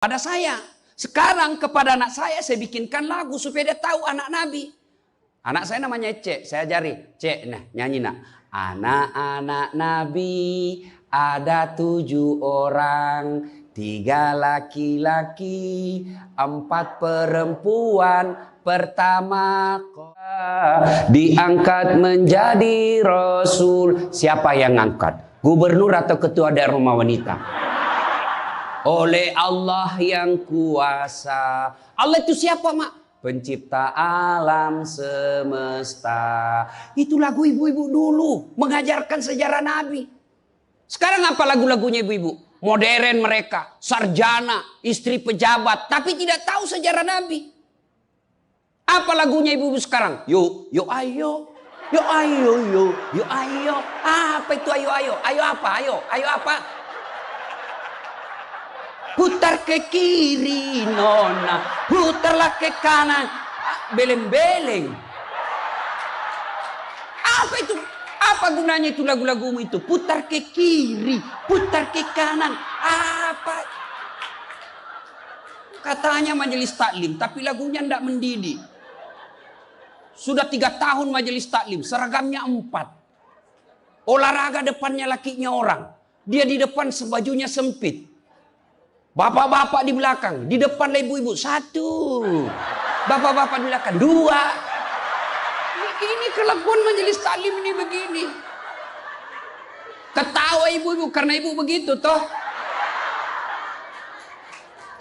Pada saya. Sekarang kepada anak saya bikinkan lagu supaya dia tahu anak Nabi. Anak saya namanya Cek, saya ajari. Cek, nah nyanyi nak. Anak-anak Nabi ada 7 orang, 3 laki-laki, 4 perempuan. Pertama diangkat menjadi Rasul. Siapa yang angkat? Gubernur atau ketua daerah rumah wanita? Oleh Allah yang kuasa. Allah itu siapa, Mak? Pencipta alam semesta. Itu lagu ibu-ibu dulu, mengajarkan sejarah Nabi. Sekarang apa lagu-lagunya ibu-ibu? Modern mereka, sarjana, istri pejabat, tapi tidak tahu sejarah Nabi. Apa lagunya ibu-ibu sekarang? Yuk, yuk ayo. Yuk ayo, yuk ayo. Apa itu ayo ayo? Ayo apa? Ayo apa? Putar ke kiri nona, putarlah ke kanan, beleng-beleng. Apa itu? Apa gunanya itu lagu-lagumu itu? Putar ke kiri, putar ke kanan. Apa? Katanya majelis taklim, tapi lagunya tidak mendidik. Sudah 3 tahun majelis taklim, seragamnya 4. Olahraga depannya lakinya orang. Dia di depan sebajunya sempit. Bapak-bapak di belakang, di depan ibu-ibu 1. Bapak-bapak di belakang 2. Ini kelakuan majelis taklim ini begini. Ketawa ibu-ibu karena ibu begitu toh.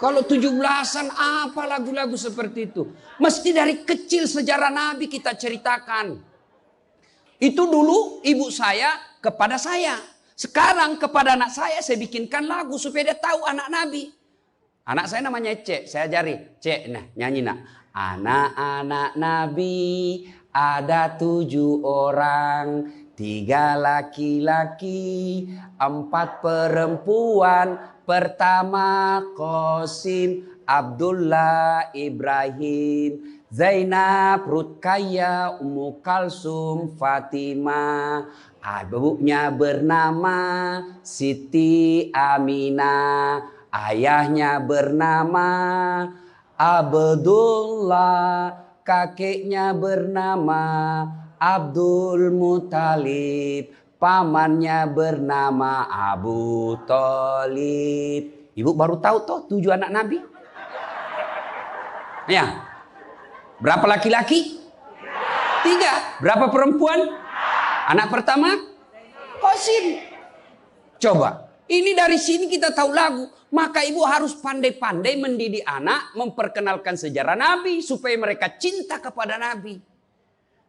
Kalau 17-an apa lagu-lagu seperti itu? Mesti dari kecil sejarah Nabi kita ceritakan. Itu dulu ibu saya kepada saya. Sekarang kepada anak saya bikinkan lagu supaya dia tahu anak Nabi. Anak saya namanya Cek, saya ajari. Cek, nah nyanyi nak. Anak-anak Nabi ada 7 orang, 3 laki-laki, 4 perempuan. Pertama Qasim, Abdullah, Ibrahim, Zainab, Rutkaya, Ummu Kalsum, Fatimah. Ibunya bernama Siti Aminah, ayahnya bernama Abdullah, kakeknya bernama Abdul Muthalib, pamannya bernama Abu Thalib. Ibu baru tahu toh 7 anak Nabi? Ya. Berapa laki-laki? 3. Berapa perempuan? Anak pertama? Qasim. Coba. Ini dari sini kita tahu lagu. Maka ibu harus pandai-pandai mendidik anak. Memperkenalkan sejarah Nabi. Supaya mereka cinta kepada Nabi.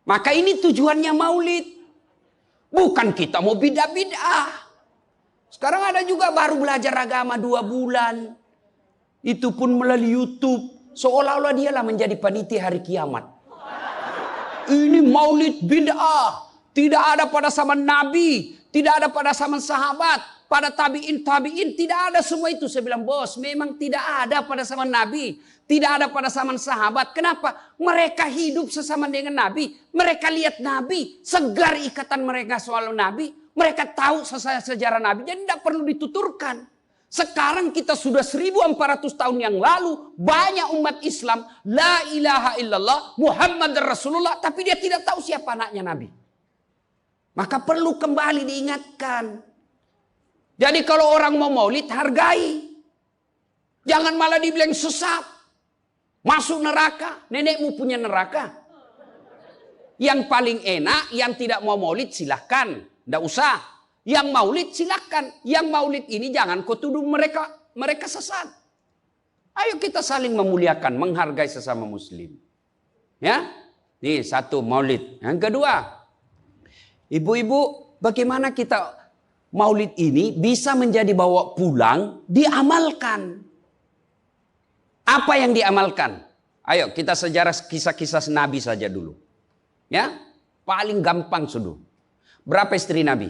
Maka ini tujuannya maulid. Bukan kita mau bidah-bidah. Sekarang ada juga baru belajar agama 2 bulan. Itu pun melalui YouTube. Seolah-olah dialah menjadi panitia hari kiamat. Ini maulid bid'ah. Tidak ada pada zaman Nabi. Tidak ada pada zaman sahabat. Pada tabi'in, tidak ada semua itu. Saya bilang, bos, memang tidak ada pada zaman Nabi. Tidak ada pada zaman sahabat. Kenapa? Mereka hidup sesama dengan Nabi. Mereka lihat Nabi. Segar ikatan mereka soal Nabi. Mereka tahu sejarah Nabi. Jadi tidak perlu dituturkan. Sekarang kita sudah 1400 tahun yang lalu. Banyak umat Islam. La ilaha illallah. Muhammad Rasulullah. Tapi dia tidak tahu siapa anaknya Nabi. Maka perlu kembali diingatkan. Jadi kalau orang mau maulid, hargai. Jangan malah dibilang sesat. Masuk neraka. Nenekmu punya neraka. Yang paling enak, yang tidak mau maulid silahkan. Tidak usah. Yang maulid silahkan. Yang maulid ini jangan kau tuduh mereka sesat. Ayo kita saling memuliakan, menghargai sesama muslim. Ya, ini 1 maulid. Yang kedua, ibu-ibu, bagaimana kita maulid ini bisa menjadi bawa pulang, diamalkan. Apa yang diamalkan? Ayo kita sejarah kisah-kisah Nabi saja dulu. Ya, paling gampang sudah. Berapa istri Nabi?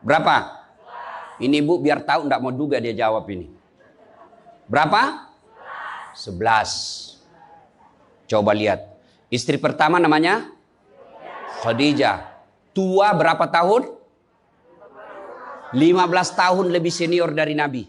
Berapa? Ini ibu biar tahu, enggak mau duga dia jawab ini. Berapa? 11. Coba lihat. Istri pertama namanya Khadijah. Tua berapa tahun? 15 tahun lebih senior dari Nabi.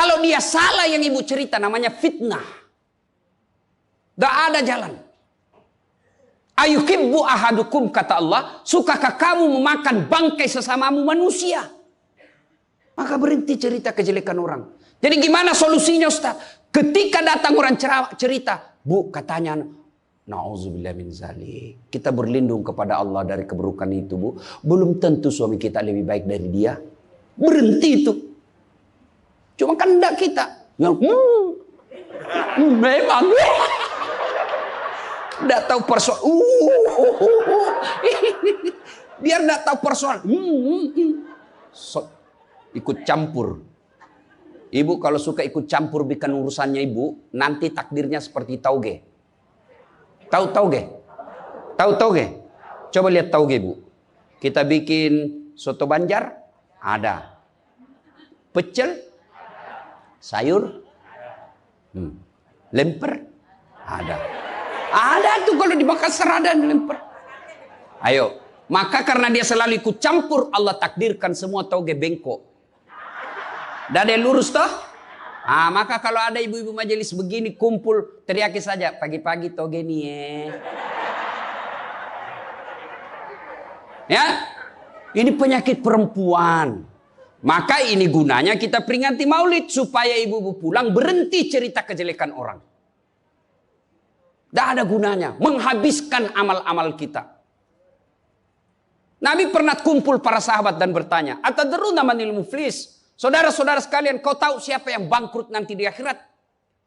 Kalau dia salah yang ibu cerita namanya fitnah. Tidak ada jalan. Ayuhibbu ahadukum, kata Allah, sukakah kamu memakan bangkai sesamamu manusia? Maka berhenti cerita kejelekan orang. Jadi gimana solusinya, Ustaz? Ketika datang orang cerita, Bu, katanya, na'udzubillah min zalik, kita berlindung kepada Allah dari keburukan itu, Bu. Belum tentu suami kita lebih baik dari dia. Berhenti itu. Cuma kan enggak kita. Memang. Enggak tahu persoalan. Biar enggak tahu persoalan. Ikut campur. Ibu kalau suka ikut campur bikin urusannya ibu, nanti takdirnya seperti tauge. Tahu tauge? Tahu tauge? Coba lihat tauge, Bu. Kita bikin soto Banjar, ada. Pecel, sayur, lemper, ada. Ada tuh kalau di Makassar ada lemper. Ayo, maka karena dia selalu ikut campur, Allah takdirkan semua tauge bengkok. Dan ada yang lurus toh? Maka kalau ada ibu-ibu majelis begini kumpul, teriaki saja, pagi-pagi toge nih ya. Ini penyakit perempuan. Maka ini gunanya kita peringati maulid supaya ibu-ibu pulang berhenti cerita kejelekan orang. Tidak ada gunanya, menghabiskan amal-amal kita. Nabi pernah kumpul para sahabat dan bertanya, atadruna manil muflis? Saudara-saudara sekalian, kau tahu siapa yang bangkrut nanti di akhirat?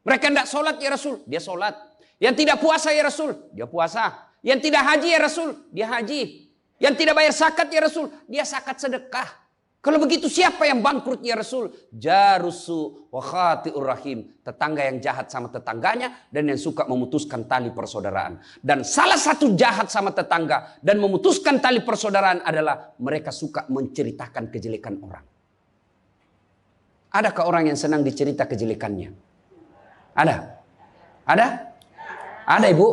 Mereka tidak sholat ya Rasul, dia sholat. Yang tidak puasa ya Rasul, dia puasa. Yang tidak haji ya Rasul, dia haji. Yang tidak bayar zakat ya Rasul, dia zakat sedekah. Kalau begitu siapa yang bangkrut ya Rasul? Jarusu wa khati'ur rahim. Tetangga yang jahat sama tetangganya dan yang suka memutuskan tali persaudaraan. Dan salah satu jahat sama tetangga dan memutuskan tali persaudaraan adalah mereka suka menceritakan kejelekan orang. Adakah orang yang senang dicerita kejelekannya? Ada? Ada? Ada, Ibu?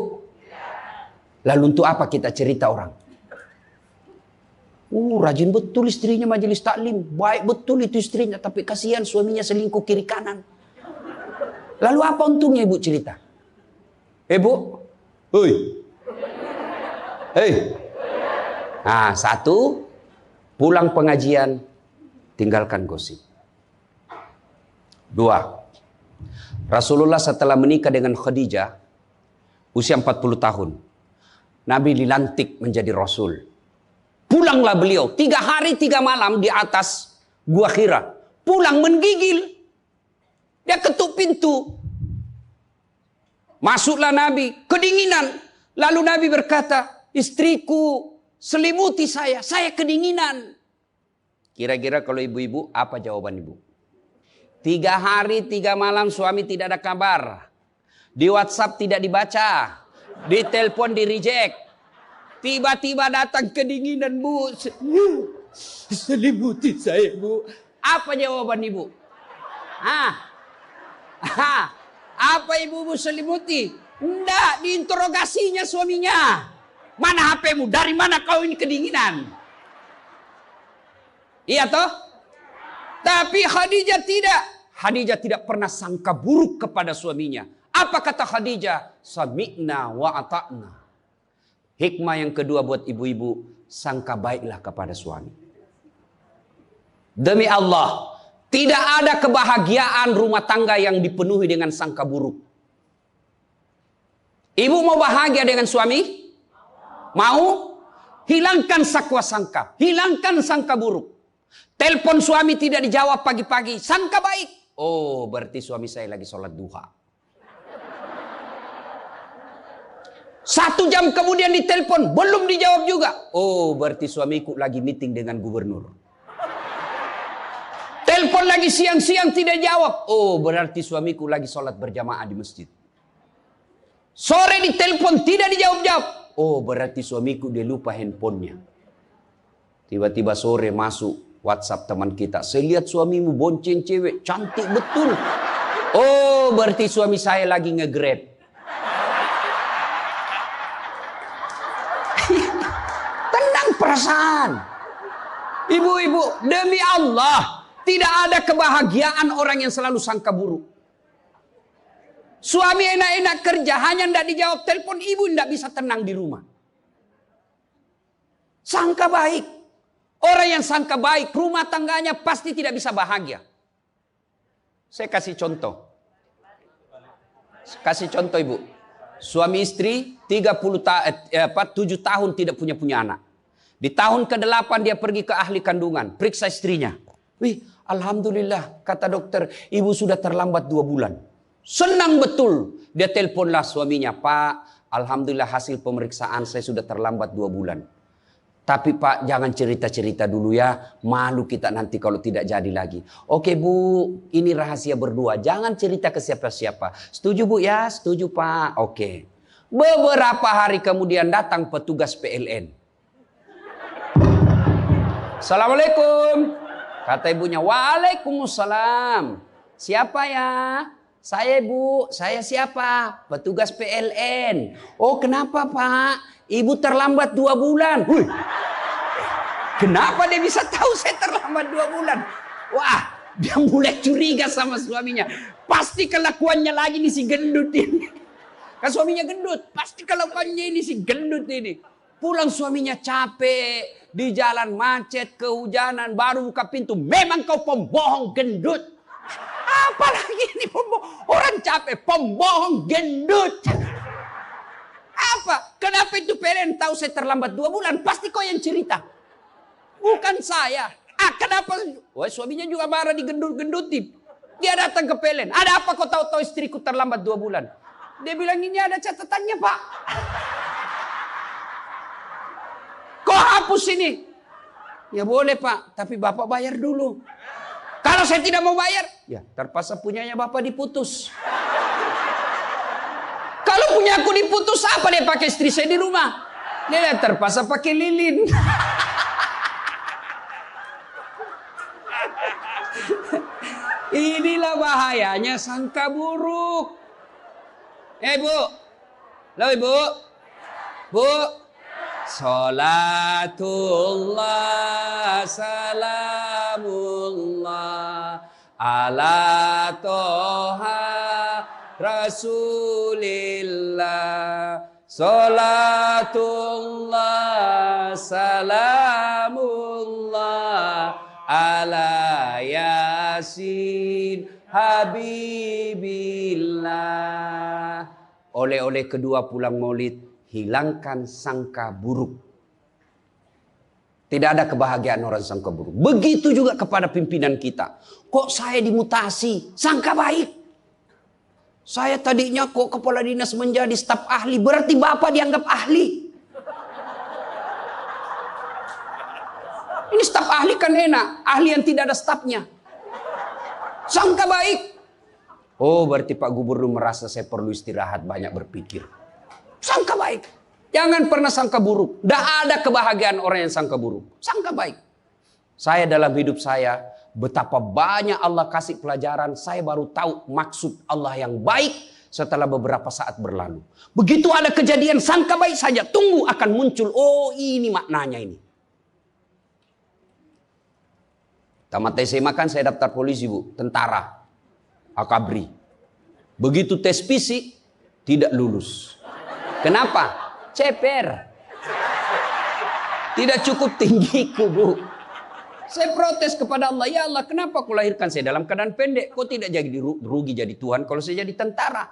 Lalu untuk apa kita cerita orang? Rajin betul istrinya majelis taklim. Baik betul itu istrinya. Tapi kasihan suaminya selingkuh kiri kanan. Lalu apa untungnya ibu cerita? Bu? Hei. Hei. Nah, satu. Pulang pengajian. Tinggalkan gosip. Dua. Rasulullah setelah menikah dengan Khadijah. Usia 40 tahun. Nabi dilantik menjadi Rasul. Pulanglah beliau 3 hari 3 malam di atas Gua Hira. Pulang menggigil. Dia ketuk pintu. Masuklah Nabi. Kedinginan. Lalu Nabi berkata, istriku selimuti saya. Saya kedinginan. Kira-kira kalau ibu-ibu apa jawaban ibu? 3 hari 3 malam suami tidak ada kabar. Di WhatsApp tidak dibaca. Di telepon di reject. Tiba-tiba datang kedinginan, Bu. Selimuti saya, Bu. Apa jawaban ibu? Apa ibu selimuti? Enggak, diinterogasinya suaminya. Mana HP-mu? Dari mana kau ini kedinginan? Iya toh? Tapi Khadijah tidak. Khadijah tidak pernah sangka buruk kepada suaminya. Apa kata Khadijah? Sami'na wa ata'na. Hikmah yang kedua buat ibu-ibu, sangka baiklah kepada suami. Demi Allah, tidak ada kebahagiaan rumah tangga yang dipenuhi dengan sangka buruk. Ibu mau bahagia dengan suami? Mau? Hilangkan sakwa sangka, hilangkan sangka buruk. Telepon suami tidak dijawab pagi-pagi, sangka baik. Oh, berarti suami saya lagi sholat duha. 1 jam kemudian ditelepon, belum dijawab juga. Oh, berarti suamiku lagi meeting dengan gubernur. Telepon lagi siang-siang tidak jawab. Oh, berarti suamiku lagi sholat berjamaah di masjid. Sore ditelepon tidak dijawab-jawab. Oh, berarti suamiku dia lupa handphonenya. Tiba-tiba sore masuk WhatsApp teman kita. Saya lihat suamimu bonceng cewek, cantik betul. Oh, berarti suami saya lagi nge-grab. Perasaan. Ibu-ibu, demi Allah, Tidak ada kebahagiaan orang yang selalu sangka buruk. Suami enak-enak kerja, hanya tidak dijawab telepon, ibu tidak bisa tenang di rumah. Sangka baik. Orang yang sangka baik, rumah tangganya pasti tidak bisa bahagia. Saya kasih contoh. Kasih contoh ibu. Suami istri 7 tahun tidak punya anak. Di tahun ke-8 dia pergi ke ahli kandungan. Periksa istrinya. Wih, alhamdulillah kata dokter, ibu sudah terlambat 2 bulan. Senang betul. Dia teleponlah suaminya. Pak, alhamdulillah hasil pemeriksaan saya sudah terlambat 2 bulan. Tapi Pak, jangan cerita-cerita dulu ya. Malu kita nanti kalau tidak jadi lagi. Oke Bu, ini rahasia berdua. Jangan cerita ke siapa-siapa. Setuju Bu ya? Setuju Pak. Oke. Beberapa hari kemudian datang petugas PLN. Assalamualaikum. Kata ibunya, waalaikumsalam. Siapa ya? Saya Bu. Saya siapa? Petugas PLN. Oh kenapa Pak? Ibu terlambat 2 bulan. Wih. Kenapa dia bisa tahu saya terlambat 2 bulan? Wah, dia mulai curiga sama suaminya. Pasti kelakuannya lagi nih si gendut ini. Kan suaminya gendut. Pasti kelakuannya ini si gendut ini. Pulang suaminya capek. Di jalan macet, kehujanan, baru buka pintu. Memang kau pembohong gendut. Apalagi ini pembohong. Orang capek, pembohong gendut. Apa? Kenapa itu PLN tahu saya terlambat 2 bulan? Pasti kau yang cerita. Bukan saya. Kenapa? Wah, suaminya juga marah digendut-gendutin. Dia datang ke PLN. Ada apa kau tahu istriku terlambat 2 bulan? Dia bilang ini ada catatannya Pak. Kau hapus ini. Ya boleh Pak, tapi Bapak bayar dulu. Kalau saya tidak mau bayar, ya terpaksa punyanya Bapak diputus. Kalau punya aku diputus, apa dia pakai istri saya di rumah? Dia terpaksa pakai lilin. Inilah bahayanya sangka buruk. Bu. Halo Ibu. Bu. Salatullah salamullah ala toha Rasulillah. Salatullah salamullah ala Yasin Habibillah. Oleh-oleh kedua pulang maulid, hilangkan sangka buruk. Tidak ada kebahagiaan orang sangka buruk. Begitu juga kepada pimpinan kita. Kok saya dimutasi? Sangka baik. Saya tadinya kok kepala dinas menjadi staf ahli. Berarti Bapak dianggap ahli. Ini staf ahli kan enak. Ahli yang tidak ada stafnya. Sangka baik. Oh berarti Pak Gubernur merasa saya perlu istirahat, banyak berpikir. Sangka baik. Jangan pernah sangka buruk. Tidak ada kebahagiaan orang yang sangka buruk. Sangka baik. Saya dalam hidup saya, betapa banyak Allah kasih pelajaran. Saya baru tahu maksud Allah yang baik setelah beberapa saat berlalu. Begitu ada kejadian sangka baik saja, tunggu akan muncul. Oh ini maknanya ini. Tamat SMA kan saya daftar polisi Bu. Tentara. Akabri. Begitu tes fisik, tidak lulus. Kenapa? Ceper. Tidak cukup tinggiku Bu. Saya protes kepada Allah. Ya Allah, kenapa kau lahirkan saya dalam keadaan pendek? Kau tidak jadi rugi jadi Tuhan kalau saya jadi tentara.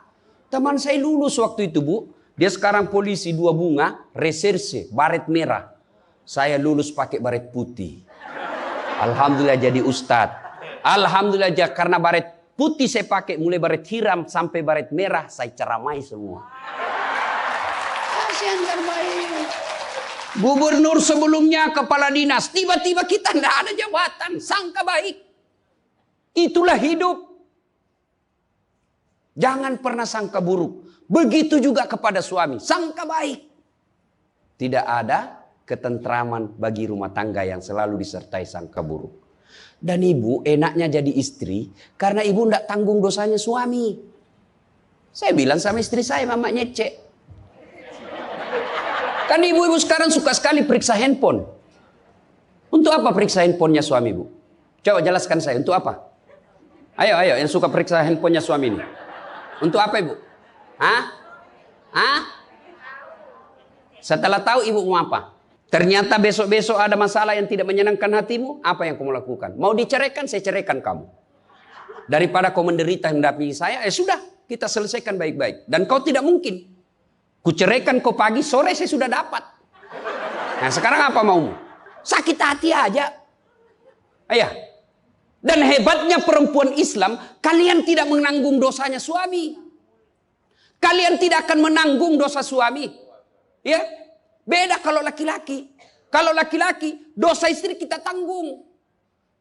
Teman saya lulus waktu itu Bu. Dia sekarang polisi 2 bunga, reserse, baret merah. Saya lulus pakai baret putih. Alhamdulillah jadi ustadz. Alhamdulillah karena baret putih saya pakai, mulai baret hiram sampai baret merah, saya ceramai semua. Yang terbaik. Gubernur sebelumnya kepala dinas, tiba-tiba kita tidak ada jabatan, sangka baik. Itulah hidup. Jangan pernah sangka buruk. Begitu juga kepada suami, sangka baik. Tidak ada ketentraman bagi rumah tangga yang selalu disertai sangka buruk. Dan ibu enaknya jadi istri karena ibu tidak tanggung dosanya suami. Saya bilang sama istri saya, Mama Nyece. Kan ibu-ibu sekarang suka sekali periksa handphone. Untuk apa periksa handphonenya suami Bu? Coba jelaskan saya, untuk apa? Ayo, yang suka periksa handphonenya suami ini. Untuk apa ibu? Setelah tahu ibu mau apa? Ternyata besok-besok ada masalah yang tidak menyenangkan hatimu, apa yang kamu lakukan? Mau diceraikan, saya ceraikan kamu. Daripada kau menderita mendampingi saya, sudah, kita selesaikan baik-baik. Dan kau tidak mungkin. Kuceraikan kau pagi, sore saya sudah dapat. Nah sekarang apa maumu? Sakit hati aja. Ayah. Dan hebatnya perempuan Islam, kalian tidak menanggung dosanya suami. Kalian tidak akan menanggung dosa suami. Ya, beda kalau laki-laki. Kalau laki-laki, dosa istri kita tanggung.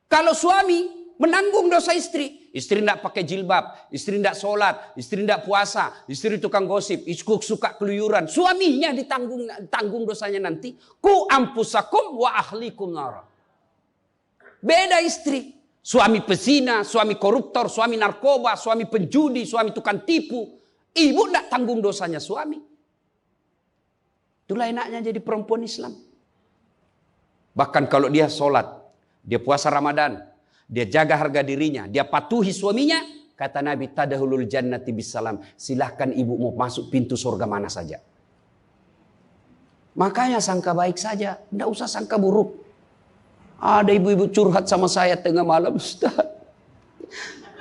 Kalau suami menanggung dosa istri. Istri tidak pakai jilbab, istri tidak sholat, istri tidak puasa, istri tukang gosip, istri suka keluyuran. Suaminya ditanggung dosanya nanti. Ku ampusakum wa ahlikum nara. Beda istri. Suami pezina, suami koruptor, suami narkoba, suami penjudi, suami tukang tipu. Ibu tidak tanggung dosanya suami. Itulah enaknya jadi perempuan Islam. Bahkan kalau dia sholat, dia puasa Ramadan, dia jaga harga dirinya, dia patuhi suaminya, kata Nabi, tadahulul jannati bisalam. Silahkan ibu mau masuk pintu surga mana saja. Makanya sangka baik saja, tidak usah sangka buruk. Ada ibu-ibu curhat sama saya tengah malam, Ustaz.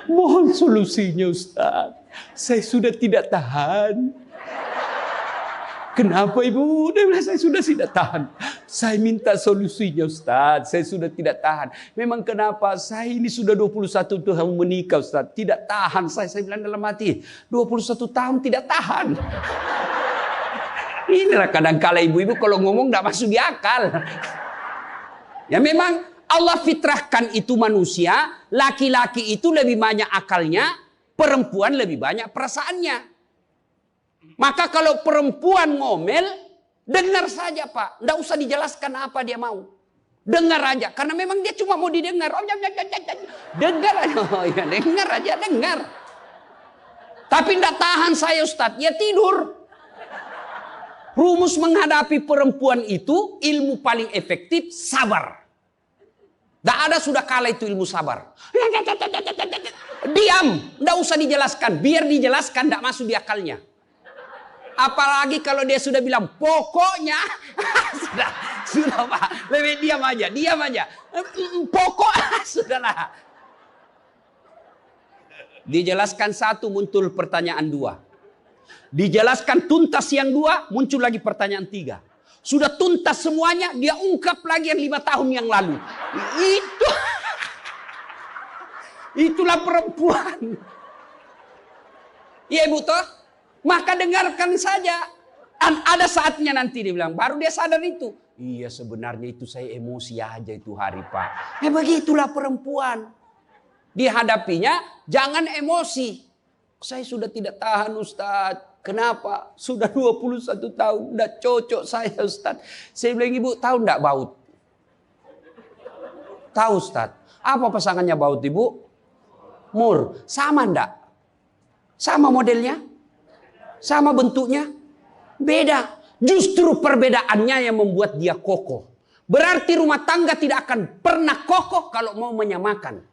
Mohon solusinya Ustaz. Saya sudah tidak tahan. Kenapa ibu? Dia bilang, saya sudah tidak tahan. Saya minta solusinya Ustaz. Saya sudah tidak tahan. Memang kenapa? Saya ini sudah 21 tahun menikah Ustaz. Tidak tahan. Saya bilang dalam hati. 21 tahun tidak tahan. Inilah kadang-kala ibu-ibu kalau ngomong tidak masuk di akal. Ya memang Allah fitrahkan itu manusia. Laki-laki itu lebih banyak akalnya. Perempuan lebih banyak perasaannya. Maka kalau perempuan ngomel, dengar saja Pak. Tidak usah dijelaskan apa dia mau. Dengar aja. Karena memang dia cuma mau didengar. Dengar aja. Oh, ya, dengar aja, dengar. Tapi tidak tahan saya Ustaz. Ya tidur. Rumus menghadapi perempuan itu, ilmu paling efektif, sabar. Tidak ada sudah kalah itu ilmu sabar. Diam. Tidak usah dijelaskan. Biar dijelaskan tidak masuk di akalnya. Apalagi kalau dia sudah bilang pokoknya. sudah Pak. Lebih diam aja. Pokok sudahlah. Dijelaskan satu, muncul pertanyaan dua. Dijelaskan tuntas yang dua, muncul lagi pertanyaan tiga. Sudah tuntas semuanya, dia ungkap lagi yang 5 tahun yang lalu. Itulah perempuan. Iya ibu toh? Maka dengarkan saja. Ada saatnya nanti dia bilang, baru dia sadar itu. Iya sebenarnya itu saya emosi aja itu hari Pak. Begitulah perempuan. Dihadapinya jangan emosi. Saya sudah tidak tahan Ustaz. Kenapa? Sudah 21 tahun. Udah cocok saya Ustaz. Saya bilang ibu tahu enggak baut? Tahu Ustaz. Apa pasangannya baut ibu? Mur. Sama enggak? Sama modelnya? Sama bentuknya? Beda. Justru perbedaannya yang membuat dia kokoh. Berarti rumah tangga tidak akan pernah kokoh kalau mau menyamakan.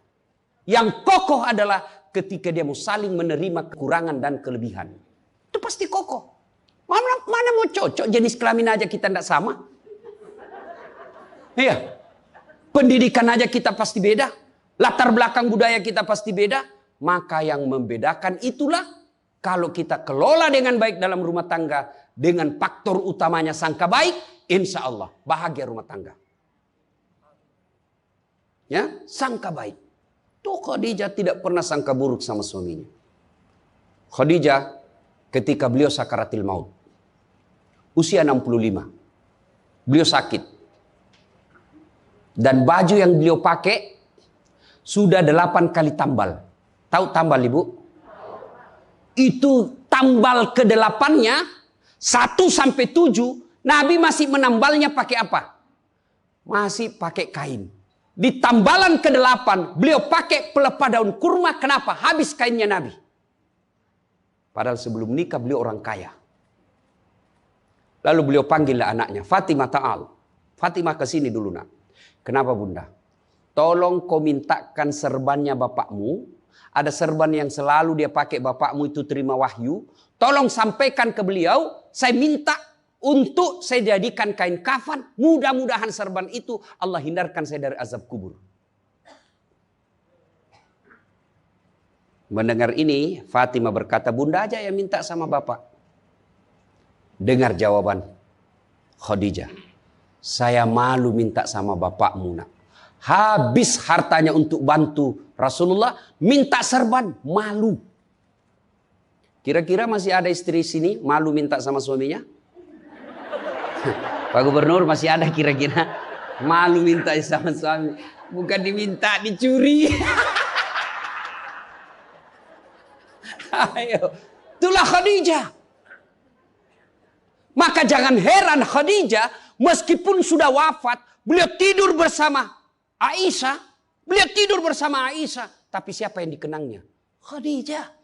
Yang kokoh adalah ketika dia mau saling menerima kekurangan dan kelebihan. Itu pasti kokoh. Mana mau cocok jenis kelamin aja kita tidak sama. Iya. Pendidikan aja kita pasti beda. Latar belakang budaya kita pasti beda. Maka yang membedakan itulah kalau kita kelola dengan baik dalam rumah tangga, dengan faktor utamanya sangka baik, insya Allah bahagia rumah tangga. Ya, sangka baik. Tuh Khadijah tidak pernah sangka buruk sama suaminya. Khadijah ketika beliau sakaratil maut, usia 65, beliau sakit. Dan baju yang beliau pakai sudah 8 kali tambal. Tahu tambal ibu? Itu tambal ke-8-nya 1 sampai 7 Nabi masih menambalnya pakai apa? Masih pakai kain. Di tambalan ke-8 beliau pakai pelepah daun kurma. Kenapa? Habis kainnya Nabi. Padahal sebelum nikah beliau orang kaya. Lalu beliau panggillah anaknya, Fatimah ta'al. Fatimah ke sini dulu nak. Kenapa bunda? tolong kau mintakan serbannya bapakmu. Ada serban yang selalu dia pakai, bapakmu itu terima wahyu. Tolong sampaikan ke beliau, saya minta untuk saya jadikan kain kafan. Mudah-mudahan serban itu Allah hindarkan saya dari azab kubur. Mendengar ini, Fatimah berkata, bunda aja yang minta sama bapak. Dengar jawaban Khadijah. Saya malu minta sama bapakmu, nak. Habis hartanya untuk bantu Rasulullah, minta serban, malu. Kira-kira masih ada istri sini malu minta sama suaminya? Pak Gubernur, masih ada kira-kira malu minta sama suami? Bukan diminta, dicuri. Ayo, itulah Khadijah. Maka jangan heran Khadijah meskipun sudah wafat, beliau tidur bersama Aisyah. Beliau tidur bersama Aisyah. Tapi siapa yang dikenangnya? Khadijah.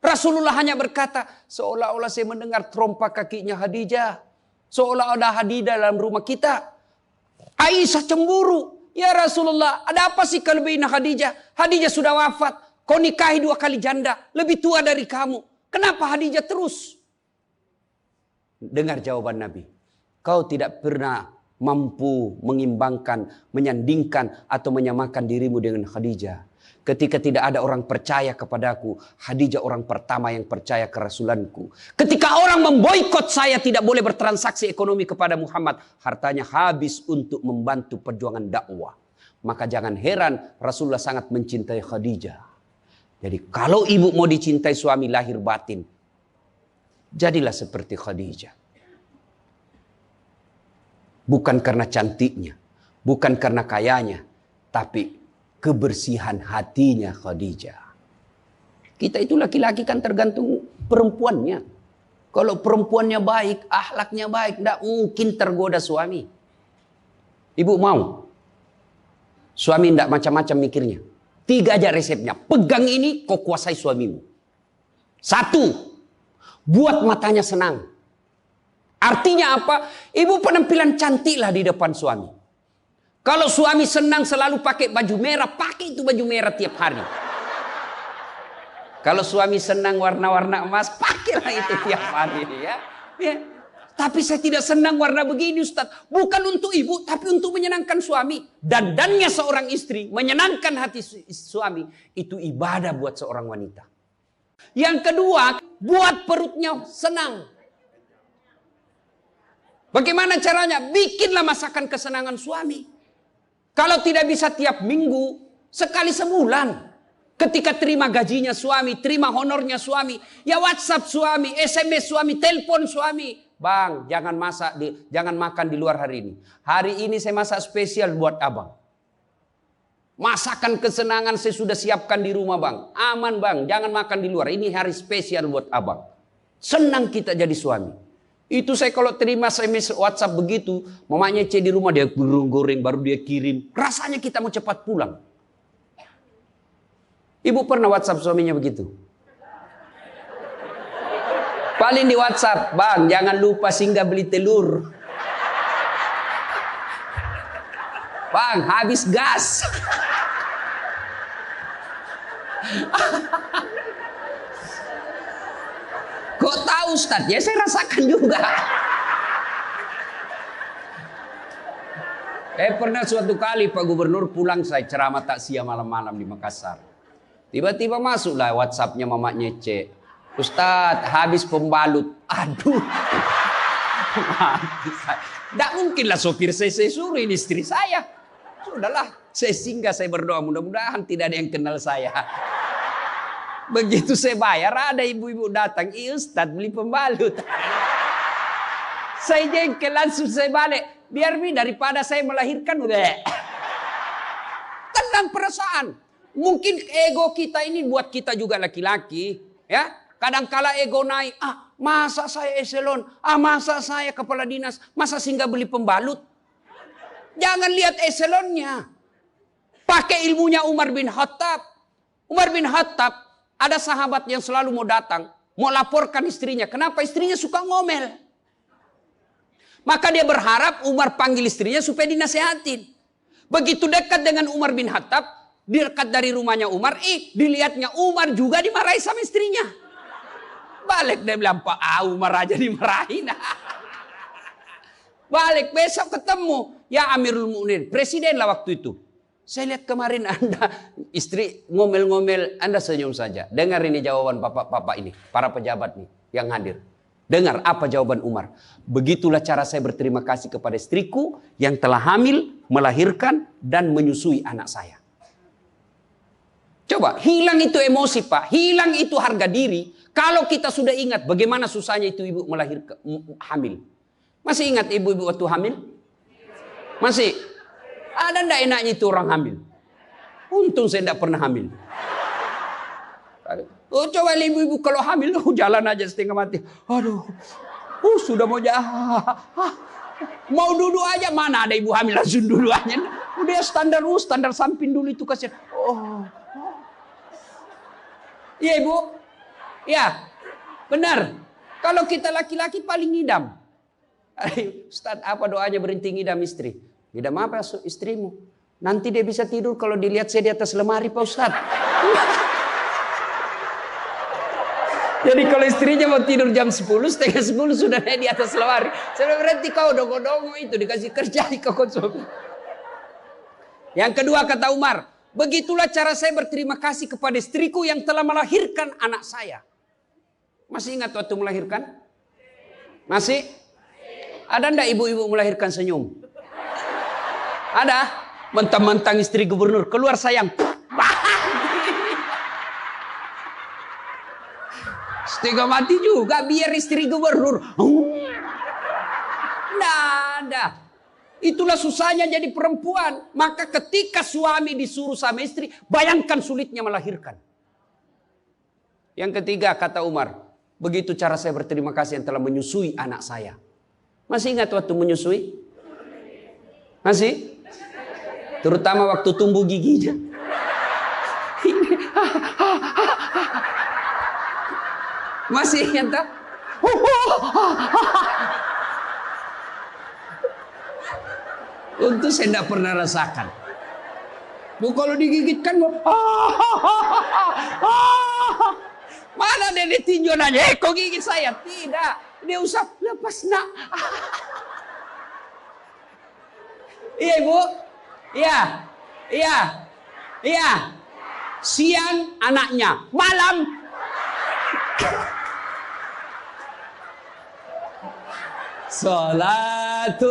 Rasulullah hanya berkata, seolah-olah saya mendengar trompa kakinya Khadijah. Seolah ada Khadijah dalam rumah kita. Aisyah cemburu. Ya Rasulullah, ada apa sih kelebihan Khadijah? Khadijah sudah wafat. Kau nikahi 2 kali janda. Lebih tua dari kamu. Kenapa Khadijah terus? Dengar jawaban Nabi. Kau tidak pernah mampu mengimbangkan, menyandingkan atau menyamakan dirimu dengan Khadijah. Ketika tidak ada orang percaya kepadaku, Khadijah orang pertama yang percaya ke Rasulanku. Ketika orang memboikot saya tidak boleh bertransaksi ekonomi kepada Muhammad, hartanya habis untuk membantu perjuangan dakwah. Maka jangan heran Rasulullah sangat mencintai Khadijah. Jadi kalau ibu mau dicintai suami lahir batin, jadilah seperti Khadijah. Bukan karena cantiknya, bukan karena kayanya, tapi kebersihan hatinya Khadijah. Kita itu laki-laki kan tergantung perempuannya. Kalau perempuannya baik, akhlaknya baik, tidak mungkin tergoda suami. Ibu mau? Suami tidak macam-macam mikirnya. 3 aja resepnya. Pegang ini, kau kuasai suamimu. 1, buat matanya senang. Artinya apa? Ibu penampilan cantiklah di depan suami. Kalau suami senang selalu pakai baju merah, pakai itu baju merah tiap hari. Kalau suami senang warna-warna emas, pakailah itu tiap hari. Ya. Tapi saya tidak senang warna begini Ustaz. Bukan untuk ibu, tapi untuk menyenangkan suami. Dandannya seorang istri, menyenangkan hati suami. Itu ibadah buat seorang wanita. Yang kedua, buat perutnya senang. Bagaimana caranya? Bikinlah masakan kesenangan suami. Kalau tidak bisa tiap minggu, sekali sebulan. Ketika terima gajinya suami, terima honornya suami, ya WhatsApp suami, SMS suami, telepon suami. Bang, jangan makan di luar hari ini. Hari ini saya masak spesial buat abang. Masakan kesenangan saya sudah siapkan di rumah bang. Aman bang, jangan makan di luar. Ini hari spesial buat abang. Senang kita jadi suami. Itu saya kalau terima SMS WhatsApp begitu, mamanya di rumah dia goreng baru dia kirim. Rasanya kita mau cepat pulang. Ibu pernah WhatsApp suaminya begitu? Paling di WhatsApp, bang jangan lupa singgah beli telur. Bang habis gas. Kok tahu Ustaz? Ya saya rasakan juga. Pernah suatu kali Pak Gubernur pulang, saya ceramah takziah malam-malam di Makassar. Tiba-tiba masuklah WhatsAppnya mamanya C. Ustaz habis pembalut. Aduh. Tidak mungkinlah sopir saya suruh ini istri saya. Sudahlah saya singgah, saya berdoa mudah-mudahan tidak ada yang kenal saya. Begitu saya bayar ada ibu-ibu datang. Iya Ustaz beli pembalut. Saya jengkel langsung saya balik. Biar daripada saya melahirkan udah. Tenang perasaan. Mungkin ego kita ini buat kita juga laki-laki. Ya. Kadangkala ego naik. Masa saya eselon. Masa saya kepala dinas. Masa singgah beli pembalut. Jangan lihat eselonnya. Pakai ilmunya Umar bin Khattab. Umar bin Khattab. Ada sahabat yang selalu mau datang. Mau laporkan istrinya. Kenapa istrinya suka ngomel. Maka dia berharap Umar panggil istrinya supaya dinasehatin. Begitu dekat dengan Umar bin Khattab, dekat dari rumahnya Umar, dilihatnya Umar juga dimarahi sama istrinya. Balik dia bilang, Pak Umar aja dimarahin. Balik besok ketemu, ya Amirul Mukminin, presiden lah waktu itu. Saya lihat kemarin Anda istri ngomel-ngomel, Anda senyum saja. Dengar ini jawaban bapak-bapak ini, para pejabat nih yang hadir. Dengar apa jawaban Umar. Begitulah cara saya berterima kasih kepada istriku yang telah hamil, melahirkan dan menyusui anak saya. Coba, hilang itu emosi Pak, hilang itu harga diri. Kalau kita sudah ingat bagaimana susahnya itu ibu melahirkan, hamil. Masih ingat ibu-ibu waktu hamil? Masih? Ada ndak enaknya itu orang hamil? Untung saya ndak pernah hamil. Oh, coba ibu-ibu kalau hamil, jalan aja setengah mati. Aduh, sudah mau mau duduk aja, mana ada ibu hamil langsung duduk aja. Udah standar samping dulu itu kasihan. Iya ibu, ya benar. Kalau kita laki-laki paling ngidam. Ustaz, apa doanya berhenti ngidam istri? Ngidam apa istrimu? Nanti dia bisa tidur kalau dilihat saya di atas lemari Pak Ustaz. Jadi kalau istrinya mau tidur jam 10, setengah 10 sudah naik di atas lemari. Saya berarti kau dongo-dongo itu dikasih kerja di konsumsi. Yang kedua kata Umar, begitulah cara saya berterima kasih kepada istriku yang telah melahirkan anak saya. Masih ingat waktu melahirkan? Masih? Ada ndak ibu-ibu melahirkan senyum? Ada? Mentang-mentang istri gubernur keluar sayang. Setengah mati juga biar istri gubernur. Nggak ada. Itulah susahnya jadi perempuan. Maka ketika suami disuruh sama istri, bayangkan sulitnya melahirkan. Yang ketiga kata Umar, begitu cara saya berterima kasih yang telah menyusui anak saya. Masih ingat waktu menyusui? Masih? Terutama waktu tumbuh giginya. Masih ingat tak? Untuk saya tidak pernah rasakan. Kalau digigit kan mana dia ditinju nanya, kok gigit saya? Tidak. Dia usah lepas nak. Iya ibu? Iya. Iya. Iya. Siang anaknya, malam. Salatullah,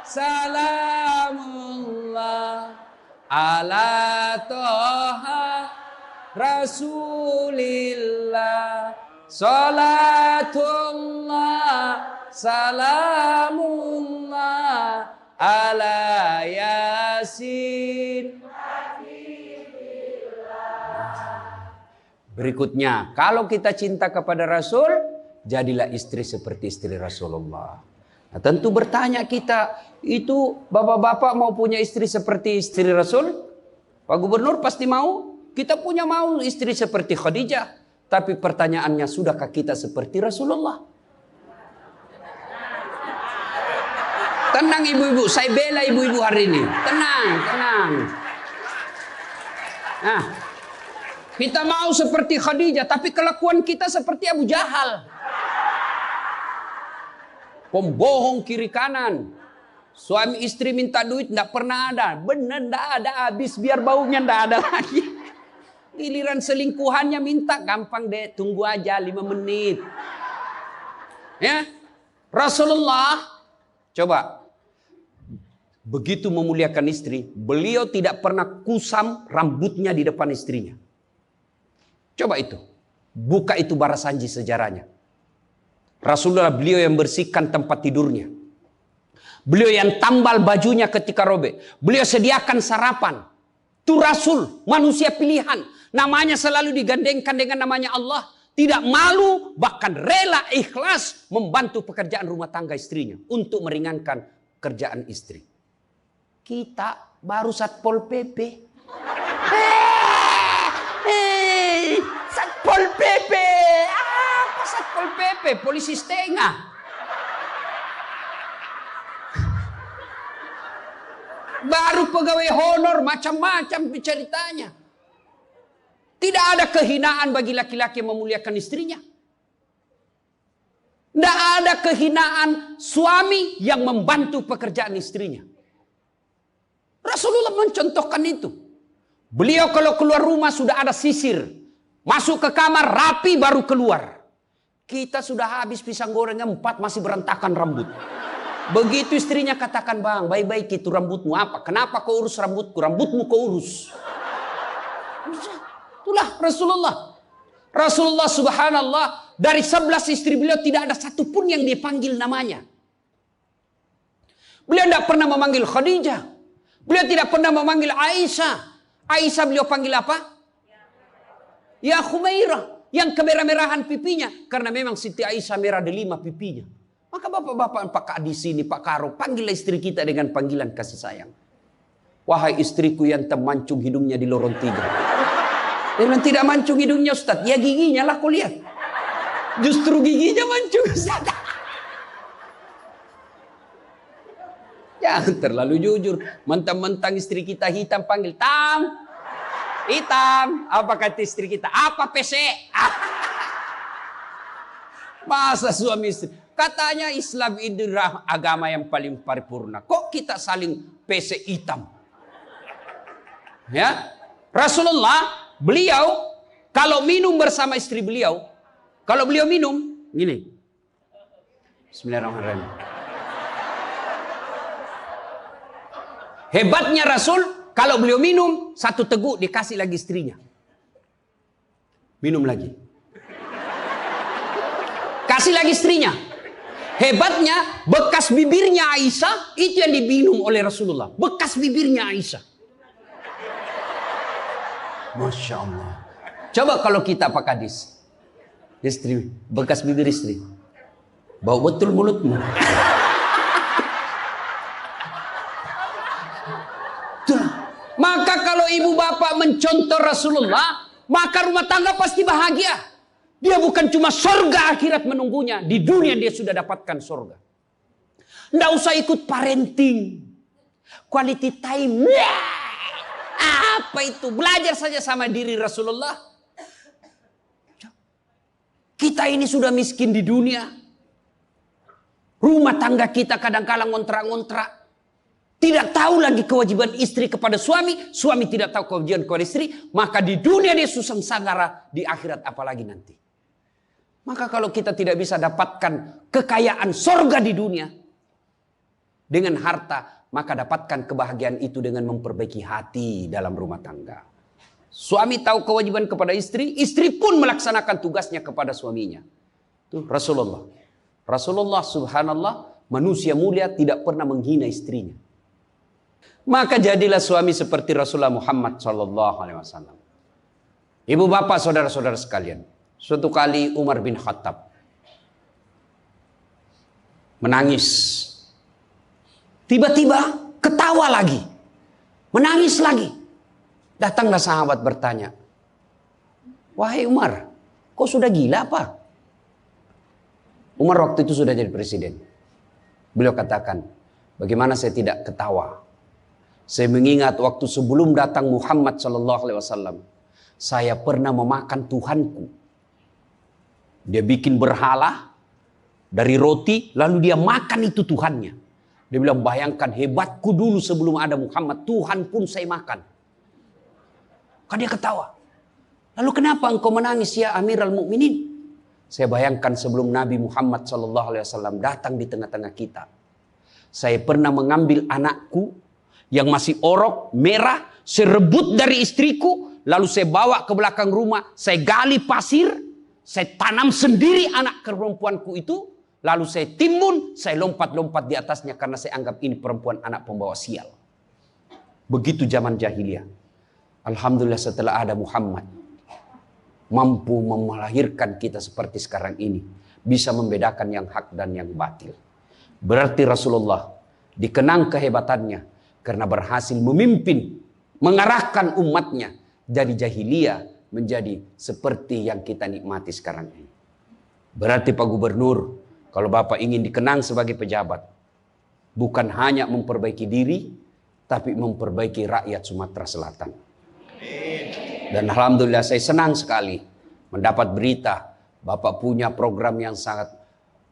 salamullah, ala toha rasulillah. Salatullah, salamullah, ala yasin. Berikutnya, kalau kita cinta kepada Rasul, jadilah istri seperti istri Rasulullah. Nah, tentu bertanya kita, itu bapak-bapak mau punya istri seperti istri Rasul? Pak Gubernur pasti mau. Kita punya mau istri seperti Khadijah. Tapi pertanyaannya, sudahkah kita seperti Rasulullah? Tenang ibu-ibu, saya bela ibu-ibu hari ini. Tenang, tenang. Nah, kita mau seperti Khadijah, tapi kelakuan kita seperti Abu Jahal. Pembohong kiri kanan. Suami istri minta duit, tidak pernah ada. Benar, tidak ada. Habis biar baunya tidak ada lagi. Giliran selingkuhannya minta, gampang deh, tunggu aja 5 menit. Ya, Rasulullah, coba, begitu memuliakan istri, beliau tidak pernah kusam rambutnya di depan istrinya. Coba itu, buka itu Barasanji sejarahnya. Rasulullah beliau yang bersihkan tempat tidurnya. Beliau yang tambal bajunya ketika robek. Beliau sediakan sarapan. Itu Rasul, manusia pilihan. Namanya selalu digandengkan dengan namanya Allah. Tidak malu, bahkan rela ikhlas membantu pekerjaan rumah tangga istrinya. Untuk meringankan kerjaan istri. Kita baru Satpol PP. Satpol PP. Apa Satpol PP? Polisi setengah. Baru pegawai honor, macam-macam ceritanya. Tidak ada kehinaan bagi laki-laki yang memuliakan istrinya. Tidak ada kehinaan suami yang membantu pekerjaan istrinya. Rasulullah mencontohkan itu. Beliau kalau keluar rumah sudah ada sisir. Masuk ke kamar rapi baru keluar. Kita sudah habis pisang goreng 4 masih berantakan rambut. Begitu istrinya katakan, bang, baik-baik itu rambutmu apa? Kenapa kau urus rambutku? Rambutmu kau urus. Itulah Rasulullah. Rasulullah subhanallah, dari 11 istri beliau tidak ada satupun yang dia panggil namanya. Beliau tidak pernah memanggil Khadijah. Beliau tidak pernah memanggil Aisyah. Aisyah beliau panggil apa? Ya Khumairah. Yang kemerah-merahan pipinya. Karena memang Siti Aisyah merah delima pipinya. Maka bapak-bapak Pak di sini, Pak Karo, panggillah istri kita dengan panggilan kasih sayang. Wahai istriku yang termancung hidungnya di lorong 3. Dia bilang, tidak mancung hidungnya Ustaz. Ya giginya lah kau lihat. Justru giginya mancung Ustaz. Jangan terlalu jujur. Mentang-mentang istri kita hitam panggil Tam. Hitam. Apa kata istri kita? Apa PC? Masa suami istri? Katanya Islam itu agama yang paling paripurna. Kok kita saling PC hitam? Ya, Rasulullah beliau kalau minum bersama istri beliau, kalau beliau minum gini. Bismillahirrahmanirrahim. Hebatnya Rasul, kalau beliau minum 1 teguk dikasih lagi istrinya. Minum lagi. Kasih lagi istrinya. Hebatnya bekas bibirnya Aisyah itu yang diminum oleh Rasulullah. Bekas bibirnya Aisyah. Masya Allah. Coba kalau kita Pak Kadis. Istri, bekas bibir istri. Bau betul mulutmu. Maka kalau ibu bapak mencontoh Rasulullah, maka rumah tangga pasti bahagia. Dia bukan cuma surga akhirat menunggunya. Di dunia dia sudah dapatkan surga. Nggak usah ikut parenting. Quality time. Apa itu? Belajar saja sama diri Rasulullah. Kita ini sudah miskin di dunia. Rumah tangga kita kadang-kadang ngontrak-ngontrak. Tidak tahu lagi kewajiban istri kepada suami. Suami tidak tahu kewajiban kepada istri. Maka di dunia dia susah sanggara. Di akhirat apalagi nanti. Maka kalau kita tidak bisa dapatkan kekayaan sorga di dunia dengan harta, maka dapatkan kebahagiaan itu dengan memperbaiki hati dalam rumah tangga. Suami tahu kewajiban kepada istri, istri pun melaksanakan tugasnya kepada suaminya. Itu Rasulullah. Rasulullah subhanallah, manusia mulia tidak pernah menghina istrinya. Maka jadilah suami seperti Rasulullah Muhammad SAW. Ibu bapak saudara-saudara sekalian. Suatu kali Umar bin Khattab menangis. Tiba-tiba ketawa lagi. Menangis lagi. Datanglah sahabat bertanya. Wahai Umar, kau sudah gila apa? Umar waktu itu sudah jadi presiden. Beliau katakan, bagaimana saya tidak ketawa? Saya mengingat waktu sebelum datang Muhammad SAW. Saya pernah memakan Tuhanku. Dia bikin berhala dari roti, lalu dia makan itu Tuhannya. Dia bilang, bayangkan hebatku dulu sebelum ada Muhammad, Tuhan pun saya makan. Kan dia ketawa. Lalu kenapa engkau menangis ya Amirul Mukminin? Saya bayangkan sebelum Nabi Muhammad SAW datang di tengah-tengah kita. Saya pernah mengambil anakku yang masih orok, merah, saya rebut dari istriku, lalu saya bawa ke belakang rumah, saya gali pasir, saya tanam sendiri anak perempuanku itu. Lalu saya timbun, saya lompat-lompat di atasnya. Karena saya anggap ini perempuan anak pembawa sial. Begitu zaman jahiliyah. Alhamdulillah setelah ada Muhammad. Mampu melahirkan kita seperti sekarang ini. Bisa membedakan yang hak dan yang batil. Berarti Rasulullah dikenang kehebatannya. Karena berhasil memimpin. Mengarahkan umatnya. Dari jahiliyah menjadi seperti yang kita nikmati sekarang ini. Berarti Pak Gubernur, kalau Bapak ingin dikenang sebagai pejabat, bukan hanya memperbaiki diri, tapi memperbaiki rakyat Sumatera Selatan. Dan alhamdulillah saya senang sekali mendapat berita Bapak punya program yang sangat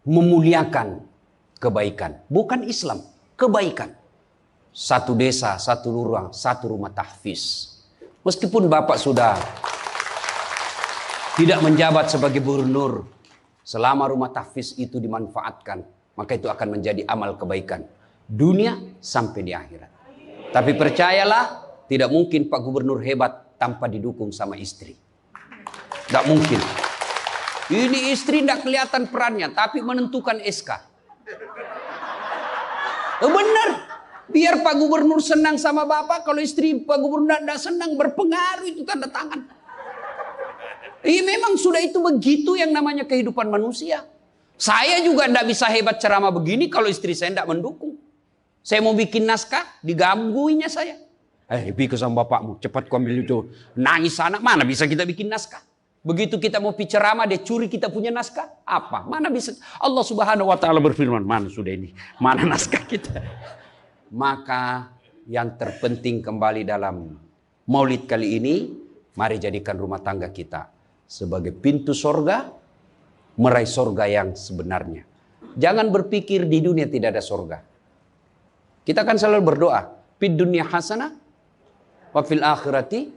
memuliakan kebaikan. Bukan Islam, kebaikan. Satu desa, satu lurah, satu rumah tahfiz. Meskipun Bapak sudah tidak menjabat sebagai gubernur, selama rumah tahfiz itu dimanfaatkan, maka itu akan menjadi amal kebaikan dunia sampai di akhirat. Tapi percayalah, tidak mungkin Pak Gubernur hebat tanpa didukung sama istri. Tidak mungkin. Ini istri tidak kelihatan perannya, tapi menentukan SK. Benar. Biar Pak Gubernur senang sama Bapak, kalau istri Pak Gubernur tidak senang, berpengaruh itu tanda tangan. Memang sudah itu begitu yang namanya kehidupan manusia. Saya juga tidak bisa hebat ceramah begini kalau istri saya tidak mendukung. Saya mau bikin naskah, digangguinya saya. Bikin sama bapakmu, cepat kau ambil itu. Nangis sana, mana bisa kita bikin naskah? Begitu kita mau ceramah, dia curi kita punya naskah. Apa? Mana bisa? Allah Subhanahu wa Ta'ala berfirman, mana sudah ini? Mana naskah kita? Maka yang terpenting kembali dalam maulid kali ini, mari jadikan rumah tangga kita sebagai pintu sorga, meraih sorga yang sebenarnya. Jangan berpikir di dunia tidak ada sorga. Kita kan selalu berdoa, fid dunya hasanah, wa fil akhirati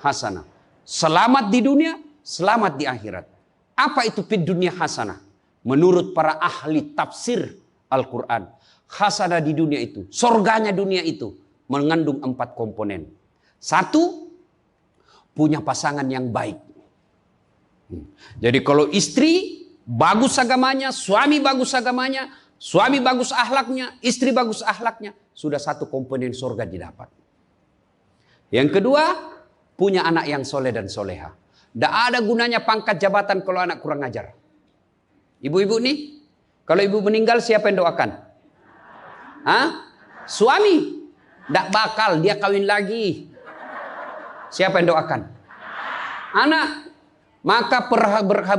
hasanah. Selamat di dunia, selamat di akhirat. Apa itu fid dunya hasanah? Menurut para ahli tafsir Al-Quran, hasanah di dunia itu, sorganya dunia itu, mengandung 4 komponen. 1, punya pasangan yang baik. Jadi kalau istri bagus agamanya, suami bagus agamanya, suami bagus akhlaknya, istri bagus akhlaknya, sudah 1 komponen surga didapat. Yang kedua, punya anak yang soleh dan soleha. Tidak ada gunanya pangkat jabatan kalau anak kurang ajar. Ibu-ibu nih, kalau ibu meninggal siapa yang doakan? Suami. Tidak bakal, dia kawin lagi. Siapa yang doakan? Anak. Maka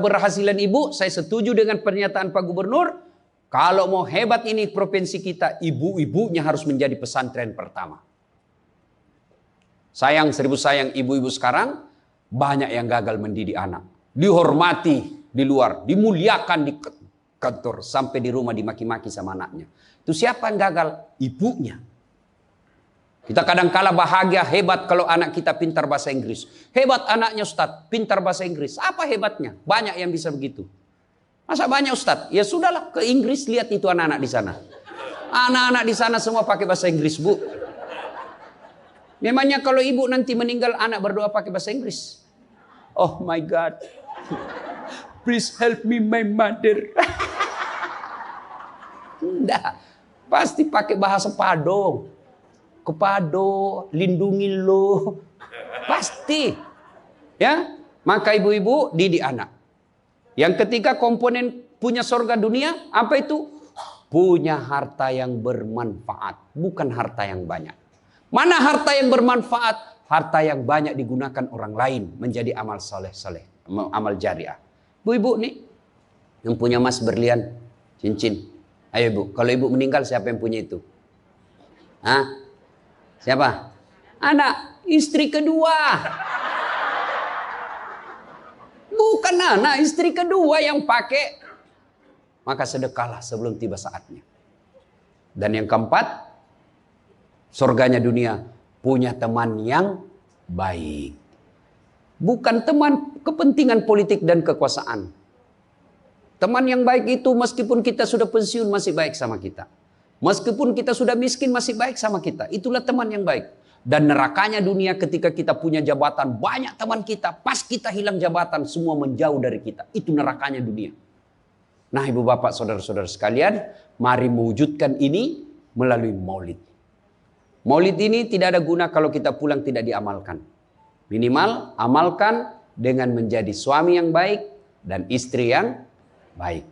berhasilan ibu, saya setuju dengan pernyataan Pak Gubernur. Kalau mau hebat ini provinsi kita, ibu-ibunya harus menjadi pesantren pertama. Sayang, seribu sayang, ibu-ibu sekarang banyak yang gagal mendidik anak. Dihormati di luar, dimuliakan di kantor, sampai di rumah dimaki-maki sama anaknya. Itu siapa yang gagal? Ibunya. Kita kadang-kala bahagia, hebat kalau anak kita pintar bahasa Inggris. Hebat anaknya Ustadz, pintar bahasa Inggris. Apa hebatnya? Banyak yang bisa begitu. Masa banyak Ustadz? Ya sudahlah, ke Inggris lihat itu anak-anak di sana. Anak-anak di sana semua pakai bahasa Inggris, Bu. Memangnya kalau ibu nanti meninggal, anak berdoa pakai bahasa Inggris? Oh my God. Please help me my mother. Enggak. Pasti pakai bahasa Padang. Kepado, lindungi lo. Pasti. Ya, maka ibu-ibu didik anak. Yang ketiga komponen punya surga dunia, apa itu? Punya harta yang bermanfaat, bukan harta yang banyak. Mana harta yang bermanfaat? Harta yang banyak digunakan orang lain menjadi amal soleh-soleh, amal jariah. Bu-ibu nih, yang punya emas berlian, cincin. Ayo ibu, kalau ibu meninggal siapa yang punya itu? Siapa? Anak, istri kedua. Bukan anak, istri kedua yang pakai. Maka sedekahlah sebelum tiba saatnya. Dan yang keempat, surganya dunia, punya teman yang baik. Bukan teman kepentingan politik dan kekuasaan. Teman yang baik itu meskipun kita sudah pensiun masih baik sama kita. Meskipun kita sudah miskin masih baik sama kita. Itulah teman yang baik. Dan nerakanya dunia ketika kita punya jabatan, banyak teman kita, pas kita hilang jabatan, semua menjauh dari kita. Itu nerakanya dunia. Nah ibu bapak saudara-saudara sekalian, mari mewujudkan ini melalui maulid. Maulid ini tidak ada guna kalau kita pulang tidak diamalkan. Minimal amalkan dengan menjadi suami yang baik dan istri yang baik.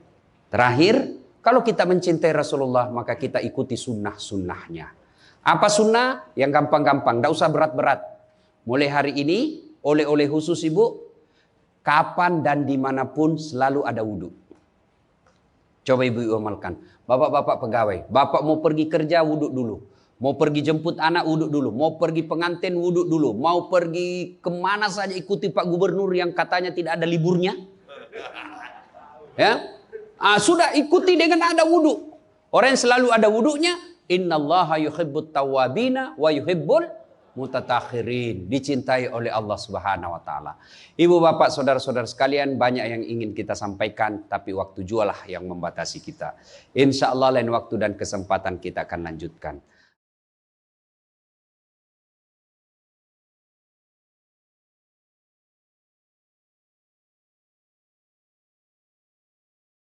Terakhir, kalau kita mencintai Rasulullah, maka kita ikuti sunnah-sunnahnya. Apa sunnah? Yang gampang-gampang, tidak usah berat-berat. Mulai hari ini, oleh-oleh khusus ibu, kapan dan dimanapun selalu ada wudhu. Coba ibu amalkan. Bapak-bapak pegawai, bapak mau pergi kerja wudhu dulu. Mau pergi jemput anak, wuduk dulu. Mau pergi pengantin, wuduk dulu. Mau pergi kemana saja, ikuti Pak Gubernur yang katanya tidak ada liburnya. Ya, sudah ikuti dengan ada wuduk. Orang yang selalu ada wuduknya, innallaha yuhibbut tawwabina wa yuhibbul mutattakhirin. Dicintai oleh Allah Subhanahu wa taala. Ibu bapak saudara-saudara sekalian, banyak yang ingin kita sampaikan, tapi waktu jualah yang membatasi kita. Insya Allah lain waktu dan kesempatan kita akan lanjutkan.